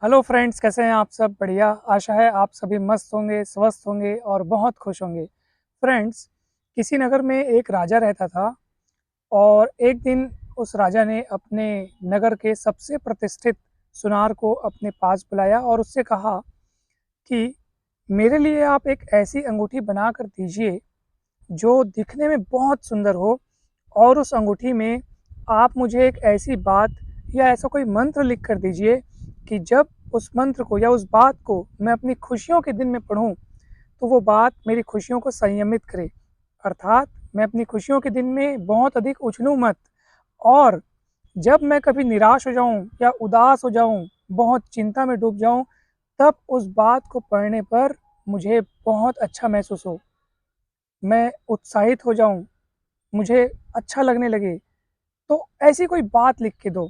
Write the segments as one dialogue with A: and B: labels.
A: Hello friends, कैसे हैं आप सब? बढ़िया। आशा है आप सभी मस्त होंगे, स्वस्थ होंगे और बहुत खुश होंगे। फ्रेंड्स, किसी नगर में एक राजा रहता था और एक दिन उस राजा ने अपने नगर के सबसे प्रतिष्ठित सुनार को अपने पास बुलाया और उससे कहा कि मेरे लिए आप एक ऐसी अंगूठी बना कर दीजिए जो दिखने में बहुत सुंदर हो, और उस अंगूठी में आप मुझे एक ऐसी बात या ऐसा कोई मंत्र लिख कर दीजिए कि जब उस मंत्र को या उस बात को मैं अपनी खुशियों के दिन में पढ़ूं तो वो बात मेरी खुशियों को संयमित करे। अर्थात मैं अपनी खुशियों के दिन में बहुत अधिक उछलूं मत, और जब मैं कभी निराश हो जाऊं या उदास हो जाऊं, बहुत चिंता में डूब जाऊं, तब उस बात को पढ़ने पर मुझे बहुत अच्छा महसूस हो, मैं उत्साहित हो जाऊं, मुझे अच्छा लगने लगे। तो ऐसी कोई बात लिख के दो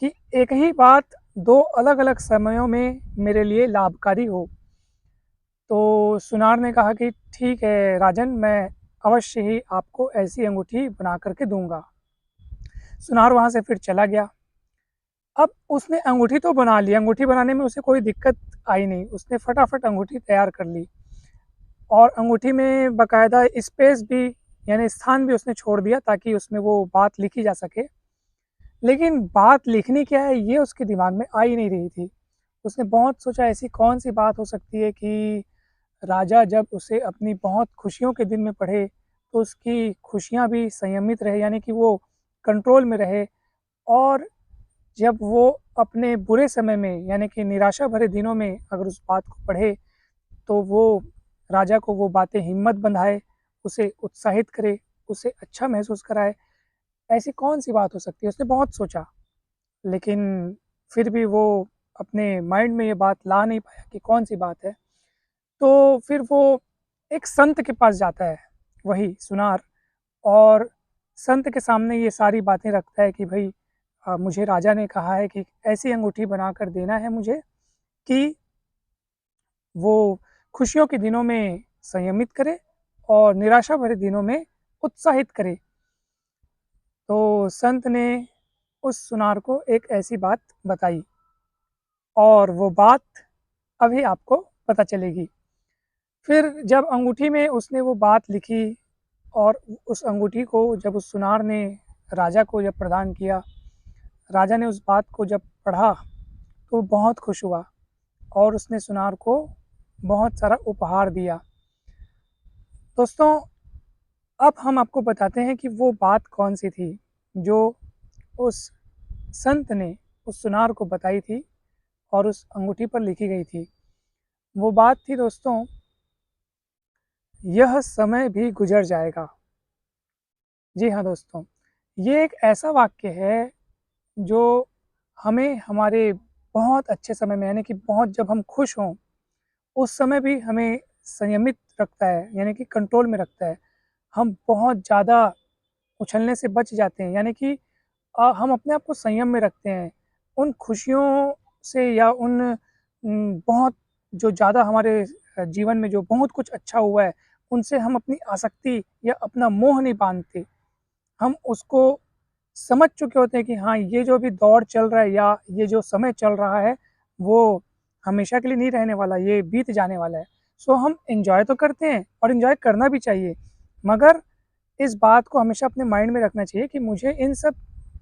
A: कि एक ही बात दो अलग-अलग समयों में मेरे लिए लाभकारी हो। तो सुनार ने कहा कि ठीक है राजन, मैं अवश्य ही आपको ऐसी अंगूठी बना कर के दूँगा। सुनार वहाँ से फिर चला गया। अब उसने अंगूठी तो बना ली, अंगूठी बनाने में उसे कोई दिक्कत आई नहीं, उसने फटाफट अंगूठी तैयार कर ली और अंगूठी में बाकायदा स्पेस भी, यानी स्थान भी उसने छोड़ दिया ताकि उसमें वो बात लिखी जा सके। लेकिन बात लिखनी क्या है ये उसके दिमाग में आ ही नहीं रही थी। उसने बहुत सोचा ऐसी कौन-सी बात हो सकती है कि राजा जब उसे अपनी बहुत खुशियों के दिन में पढ़े तो उसकी खुशियाँ भी संयमित रहे, यानी कि वो कंट्रोल में रहे, और जब वो अपने बुरे समय में यानी कि निराशा भरे दिनों में अगर उस बात को पढ़े तो वो राजा को वो बातें हिम्मत बंधाए, उसे उत्साहित करे, उसे अच्छा महसूस कराए। ऐसी कौन-सी बात हो सकती है? उसने बहुत सोचा, लेकिन फिर भी वो अपने माइंड में ये बात ला नहीं पाया कि कौन-सी बात है। तो फिर वो एक संत के पास जाता है, वही सुनार, और संत के सामने ये सारी बातें रखता है कि भई मुझे राजा ने कहा है कि ऐसी अंगूठी बनाकर देना है मुझे कि वो खुशियों के दिनों में संयमित करे और निराशा भरे दिनों में उत्साहित करे। तो संत ने उस सुनार को एक ऐसी बात बताई, और वो बात अभी आपको पता चलेगी। फिर जब अंगूठी में उसने वो बात लिखी और उस अंगूठी को जब उस सुनार ने राजा को जब प्रदान किया, राजा ने उस बात को जब पढ़ा तो बहुत खुश हुआ और उसने सुनार को बहुत सारा उपहार दिया। दोस्तों, अब हम आपको बताते हैं कि वो बात कौन-सी थी जो उस संत ने उस सुनार को बताई थी और उस अंगूठी पर लिखी गई थी। वो बात थी दोस्तों, यह समय भी गुज़र जाएगा। जी हाँ दोस्तों, ये एक ऐसा वाक्य है जो हमें हमारे बहुत अच्छे समय में, यानी कि बहुत जब हम खुश हों, उस समय भी हमें संयमित रखता है, यानी कि कंट्रोल में रखता है। हम बहुत ज़्यादा उछलने से बच जाते हैं, यानी कि हम अपने आप को संयम में रखते हैं। उन खुशियों से या उन बहुत जो ज़्यादा हमारे जीवन में जो बहुत कुछ अच्छा हुआ है, उनसे हम अपनी आसक्ति या अपना मोह नहीं बाँधते। हम उसको समझ चुके होते हैं कि हाँ, ये जो अभी दौर चल रहा है या ये जो समय चल रहा है, वो हमेशा के लिए नहीं रहने वाला, ये बीत जाने वाला है। सो हम एन्जॉय तो करते हैं और एन्जॉय करना भी चाहिए, मगर इस बात को हमेशा अपने माइंड में रखना चाहिए कि मुझे इन सब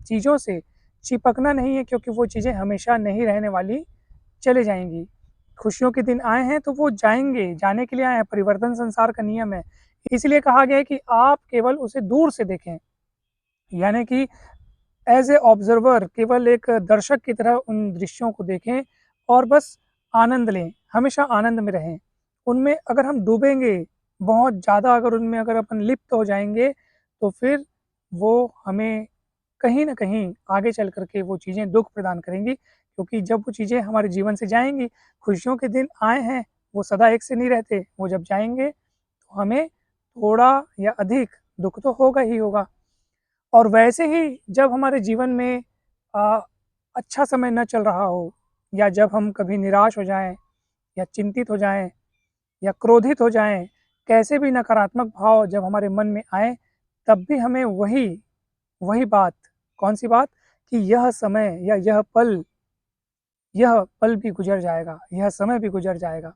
A: चीज़ों से चिपकना नहीं है, क्योंकि वो चीज़ें हमेशा नहीं रहने वाली, चले जाएँगी। खुशियों के दिन आए हैं तो वो जाएँगे, जाने के लिए आए हैं, परिवर्तन संसार का नियम है। इसलिए कहा गया है कि आप केवल उसे दूर से देखें, यानी कि एज़ ए ऑब्ज़र्वर, केवल एक दर्शक की तरह उन दृश्यों को देखें और बस आनंद लें, हमेशा आनंद में रहें। उनमें अगर हम डूबेंगे, बहुत ज़्यादा अगर उनमें अगर अपन लिप्त हो जाएँगे, तो फिर वो हमें कहीं न कहीं आगे चल कर के वो चीज़ें दुःख प्रदान करेंगी, क्योंकि जब वो चीज़ें हमारे जीवन से जाएँगी, खुशियों के दिन आए हैं, वो सदा एक से नहीं रहते, वो जब जाएँगे, तो हमें थोड़ा या अधिक दुःख तो होगा ही होगा। और वैसे ही जब हमारे जीवन में अ, अच्छा समय ना चल रहा हो, या जब हम कभी निराश हो जाएँ या चिंतित हो जाएँ या क्रोधित हो जाएँ, कैसे भी नकारात्मक भाव जब हमारे मन में आएँ, तब भी हमें वही वही बात, कौन-सी बात? कि यह समय या यह पल यह पल भी गुजर जाएगा, यह समय भी गुजर जाएगा।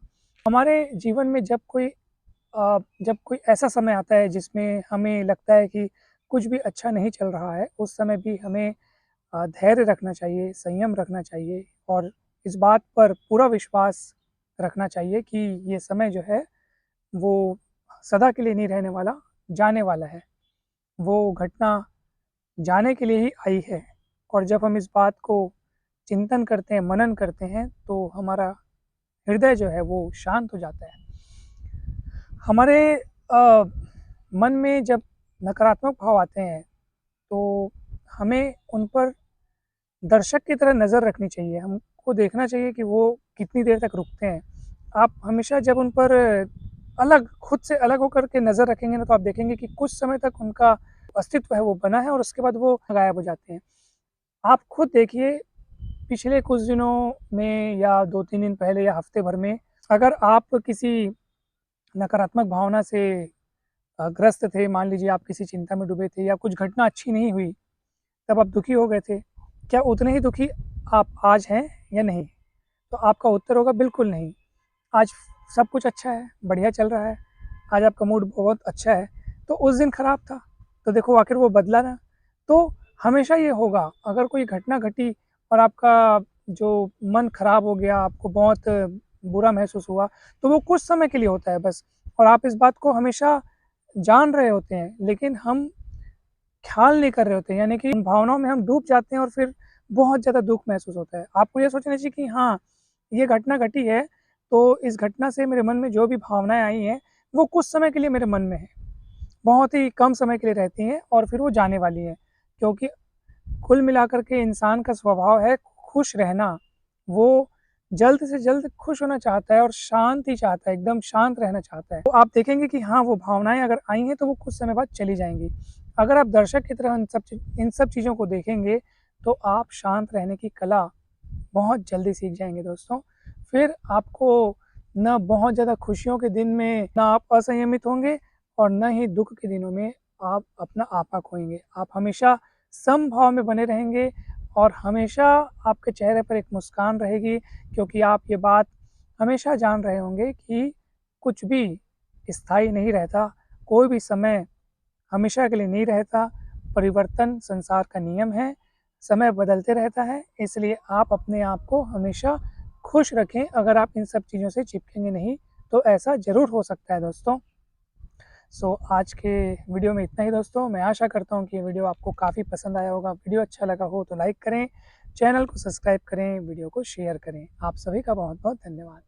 A: हमारे जीवन में जब कोई ऐसा समय आता है जिसमें हमें लगता है कि कुछ भी अच्छा नहीं चल रहा है, उस समय भी हमें धैर्य रखना चाहिए, संयम रखना चाहिए और इस बात पर पूरा विश्वास रखना चाहिए कि ये समय जो है वो सदा के लिए नहीं रहने वाला, जाने वाला है। वो घटना जाने के लिए ही आई है और जब हम इस बात को चिंतन करते हैं, मनन करते हैं, तो हमारा हृदय जो है वो शांत हो जाता है। हमारे मन में जब नकारात्मक भाव आते हैं, तो हमें उन पर दर्शक की तरह नज़र रखनी चाहिए। हमको देखना चाहिए कि वो कितनी देर तक रुकते हैं। आप हमेशा जब उन पर खुद से अलग होकर के नज़र रखेंगे ना, तो आप देखेंगे कि कुछ समय तक उनका अस्तित्व है वो बना है और उसके बाद वो गायब हो जाते हैं। आप खुद देखिए, पिछले कुछ दिनों में या 2-3 दिन पहले या हफ्ते भर में अगर आप किसी नकारात्मक भावना से ग्रस्त थे, मान लीजिए आप किसी चिंता में डूबे थे या कुछ घटना अच्छी नहीं हुई, तब आप दुखी हो गए थे। क्या उतने ही दुखी आप आज हैं या नहीं? तो आपका उत्तर होगा बिल्कुल नहीं। आज सब कुछ अच्छा है, बढ़िया चल रहा है, आज आपका मूड बहुत अच्छा है, तो उस दिन खराब था, तो देखो आखिर वो बदला ना। तो हमेशा ये होगा, अगर कोई घटना घटी और आपका जो मन खराब हो गया, आपको बहुत बुरा महसूस हुआ, तो वो कुछ समय के लिए होता है बस और आप इस बात को हमेशा जान रहे होते हैं, लेकिन हम ख़्याल नहीं कर रहे होते हैं, यानी कि उन भावनाओं में हम डूब जाते हैं और फिर बहुत ज़्यादा दुःख महसूस होता है। आपको ये सोचना चाहिए कि हाँ, ये घटना घटी है, तो इस घटना से मेरे मन में जो भी भावनाएँ आई हैं, वो कुछ समय के लिए मेरे मन में हैं। बहुत ही कम समय के लिए रहती हैं और फिर वो जाने वाली हैं। क्योंकि कुल मिलाकर के इंसान का स्वभाव है खुश रहना। वो जल्द से जल्द खुश होना चाहता है और शांति चाहता है, एकदम शांत रहना चाहता है। तो आप देखेंगे कि हाँ, वो भावनाएँ अगर आई हैं तो वो कुछ समय बाद चली जाएँगी। अगर आप दर्शक की तरह इन सब चीज़ों को देखेंगे, तो आप शांत रहने की कला बहुत जल्दी सीख जाएँगे दोस्तों। फिर आपको ना बहुत ज़्यादा खुशियों के दिन में ना आप असंयमित होंगे और ना ही दुःख के दिनों में आप अपना आपा खोएँगे। आप हमेशा समभाव में बने रहेंगे और हमेशा आपके चेहरे पर एक मुस्कान रहेगी, क्योंकि आप ये बात हमेशा जान रहे होंगे कि कुछ भी स्थायी नहीं रहता, कोई भी समय हमेशा के लिए नहीं रहता। परिवर्तन संसार का नियम है, समय बदलते रहता है, इसलिए आप अपने आप को हमेशा खुश रखें। अगर आप इन सब चीज़ों से चिपकेंगे नहीं, तो ऐसा ज़रूर हो सकता है दोस्तों। आज के वीडियो में इतना ही दोस्तों। मैं आशा करता हूँ कि ये वीडियो आपको काफ़ी पसंद आया होगा। वीडियो अच्छा लगा हो तो लाइक करें, चैनल को सब्सक्राइब करें, वीडियो को शेयर करें। आप सभी का बहुत-बहुत धन्यवाद।